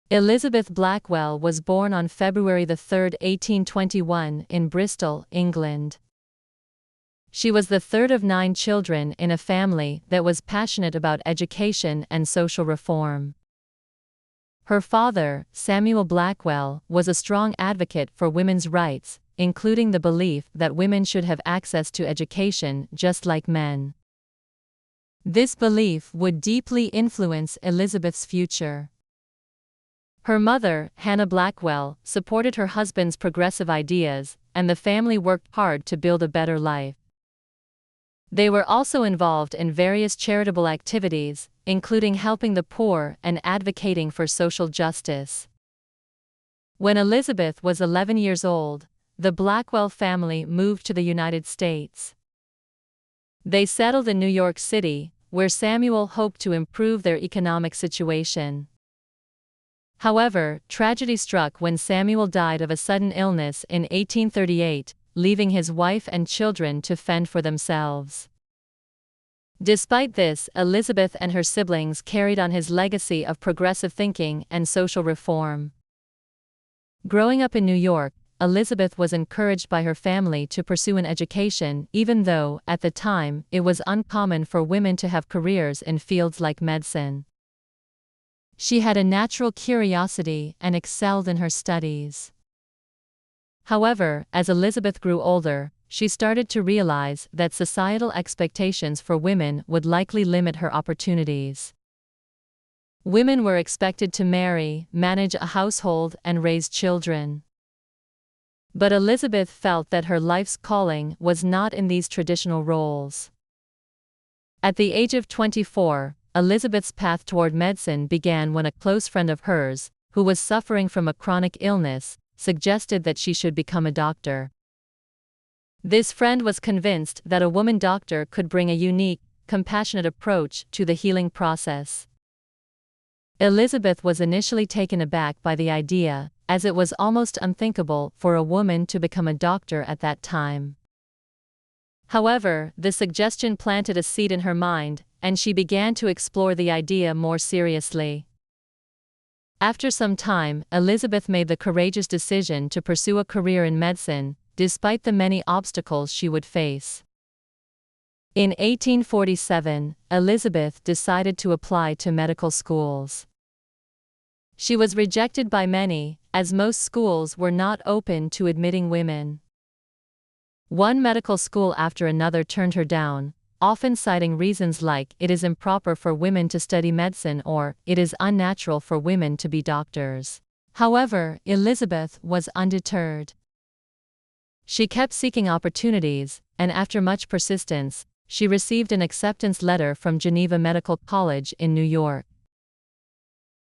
Elizabeth Blackwell was born on February 3, 1821, in Bristol, England. She was the third of 9 children in a family that was passionate about education and social reform. Her father, Samuel Blackwell, was a strong advocate for women's rights, including the belief that women should have access to education just like men. This belief would deeply influence Elizabeth's future. Her mother, Hannah Blackwell, supported her husband's progressive ideas, and the family worked hard to build a better life. They were also involved in various charitable activities, including helping the poor and advocating for social justice. When Elizabeth was 11 years old, the Blackwell family moved to the United States. They settled in New York City, where Samuel hoped to improve their economic situation. However, tragedy struck when Samuel died of a sudden illness in 1838, leaving his wife and children to fend for themselves. Despite this, Elizabeth and her siblings carried on his legacy of progressive thinking and social reform. Growing up in New York, Elizabeth was encouraged by her family to pursue an education, even though, at the time, it was uncommon for women to have careers in fields like medicine. She had a natural curiosity and excelled in her studies. However, as Elizabeth grew older, she started to realize that societal expectations for women would likely limit her opportunities. Women were expected to marry, manage a household, and raise children. But Elizabeth felt that her life's calling was not in these traditional roles. At the age of 24, Elizabeth's path toward medicine began when a close friend of hers, who was suffering from a chronic illness, suggested that she should become a doctor. This friend was convinced that a woman doctor could bring a unique, compassionate approach to the healing process. Elizabeth was initially taken aback by the idea, as it was almost unthinkable for a woman to become a doctor at that time. However, the suggestion planted a seed in her mind, and she began to explore the idea more seriously. After some time, Elizabeth made the courageous decision to pursue a career in medicine, despite the many obstacles she would face. In 1847, Elizabeth decided to apply to medical schools. She was rejected by many, as most schools were not open to admitting women. One medical school after another turned her down, often citing reasons like it is improper for women to study medicine or it is unnatural for women to be doctors. However, Elizabeth was undeterred. She kept seeking opportunities, and after much persistence, she received an acceptance letter from Geneva Medical College in New York.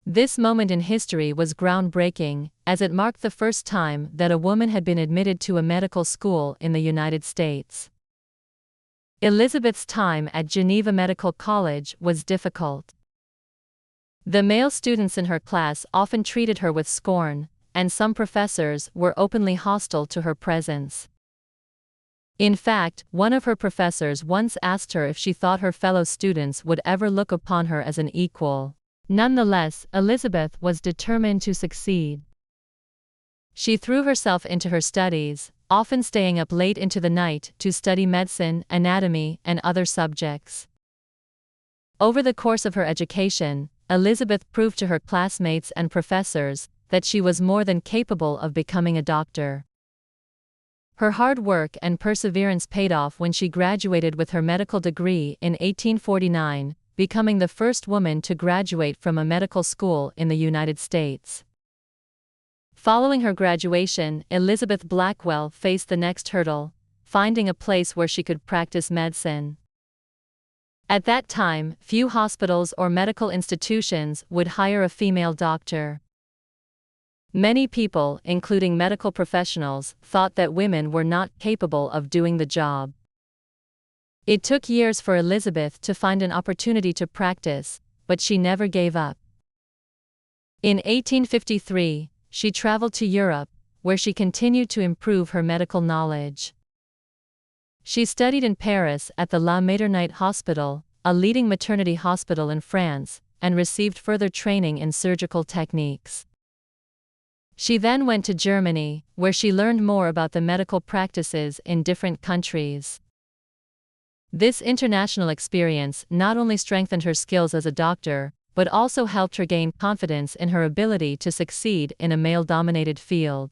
This moment in history was groundbreaking, as it marked the first time that a woman had been admitted to a medical school in the United States. Elizabeth's time at Geneva Medical College was difficult. The male students in her class often treated her with scorn, and some professors were openly hostile to her presence. In fact, one of her professors once asked her if she thought her fellow students would ever look upon her as an equal. Nonetheless, Elizabeth was determined to succeed. She threw herself into her studies, often staying up late into the night to study medicine, anatomy, and other subjects. Over the course of her education, Elizabeth proved to her classmates and professors that she was more than capable of becoming a doctor. Her hard work and perseverance paid off when she graduated with her medical degree in 1849, becoming the first woman to graduate from a medical school in the United States. Following her graduation, Elizabeth Blackwell faced the next hurdle, finding a place where she could practice medicine. At that time, few hospitals or medical institutions would hire a female doctor. Many people, including medical professionals, thought that women were not capable of doing the job. It took years for Elizabeth to find an opportunity to practice, but she never gave up. In 1853, she traveled to Europe, where she continued to improve her medical knowledge. She studied in Paris at the La Maternité Hospital, a leading maternity hospital in France, and received further training in surgical techniques. She then went to Germany, where she learned more about the medical practices in different countries. This international experience not only strengthened her skills as a doctor, but also helped her gain confidence in her ability to succeed in a male-dominated field.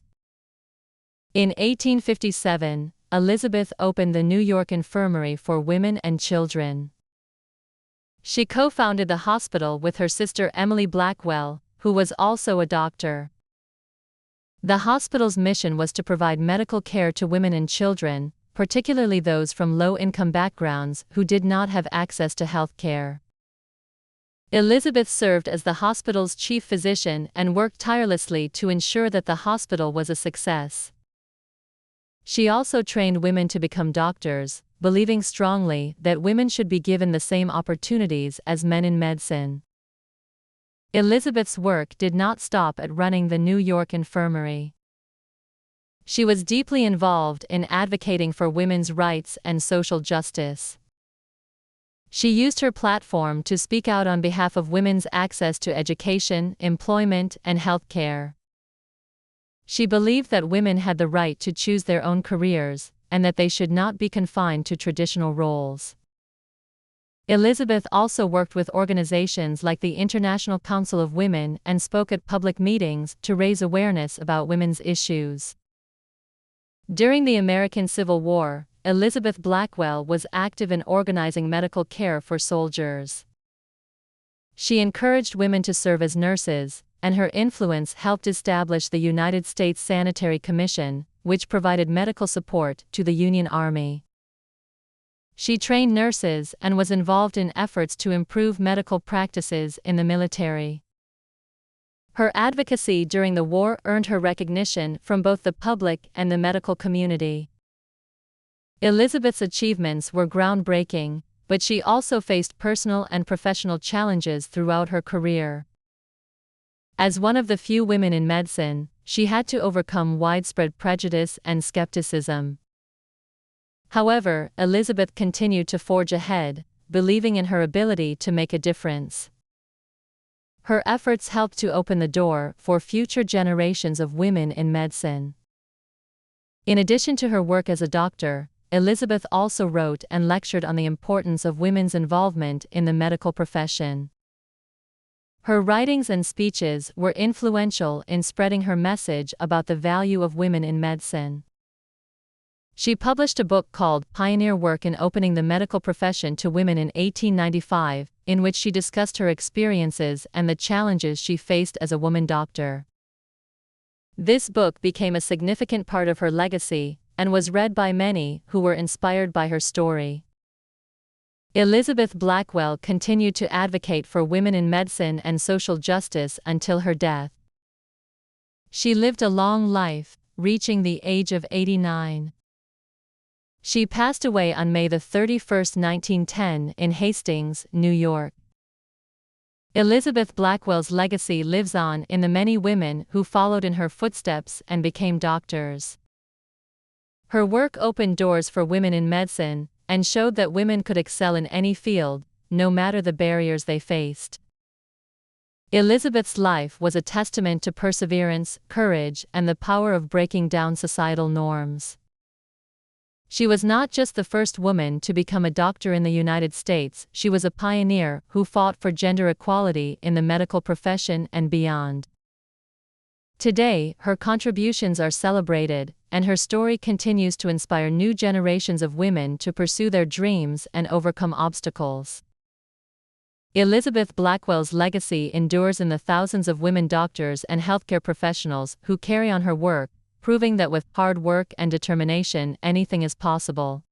In 1857, Elizabeth opened the New York Infirmary for Women and Children. She co-founded the hospital with her sister Emily Blackwell, who was also a doctor. The hospital's mission was to provide medical care to women and children, particularly those from low-income backgrounds who did not have access to health care. Elizabeth served as the hospital's chief physician and worked tirelessly to ensure that the hospital was a success. She also trained women to become doctors, believing strongly that women should be given the same opportunities as men in medicine. Elizabeth's work did not stop at running the New York Infirmary. She was deeply involved in advocating for women's rights and social justice. She used her platform to speak out on behalf of women's access to education, employment, and health care. She believed that women had the right to choose their own careers, and that they should not be confined to traditional roles. Elizabeth also worked with organizations like the International Council of Women and spoke at public meetings to raise awareness about women's issues. During the American Civil War, Elizabeth Blackwell was active in organizing medical care for soldiers. She encouraged women to serve as nurses, and her influence helped establish the United States Sanitary Commission, which provided medical support to the Union Army. She trained nurses and was involved in efforts to improve medical practices in the military. Her advocacy during the war earned her recognition from both the public and the medical community. Elizabeth's achievements were groundbreaking, but she also faced personal and professional challenges throughout her career. As one of the few women in medicine, she had to overcome widespread prejudice and skepticism. However, Elizabeth continued to forge ahead, believing in her ability to make a difference. Her efforts helped to open the door for future generations of women in medicine. In addition to her work as a doctor, Elizabeth also wrote and lectured on the importance of women's involvement in the medical profession. Her writings and speeches were influential in spreading her message about the value of women in medicine. She published a book called Pioneer Work in Opening the Medical Profession to Women in 1895, in which she discussed her experiences and the challenges she faced as a woman doctor. This book became a significant part of her legacy, and was read by many who were inspired by her story. Elizabeth Blackwell continued to advocate for women in medicine and social justice until her death. She lived a long life, reaching the age of 89. She passed away on May 31, 1910, in Hastings, New York. Elizabeth Blackwell's legacy lives on in the many women who followed in her footsteps and became doctors. Her work opened doors for women in medicine, and showed that women could excel in any field, no matter the barriers they faced. Elizabeth's life was a testament to perseverance, courage, and the power of breaking down societal norms. She was not just the first woman to become a doctor in the United States, she was a pioneer who fought for gender equality in the medical profession and beyond. Today, her contributions are celebrated, and her story continues to inspire new generations of women to pursue their dreams and overcome obstacles. Elizabeth Blackwell's legacy endures in the thousands of women doctors and healthcare professionals who carry on her work, proving that with hard work and determination, anything is possible.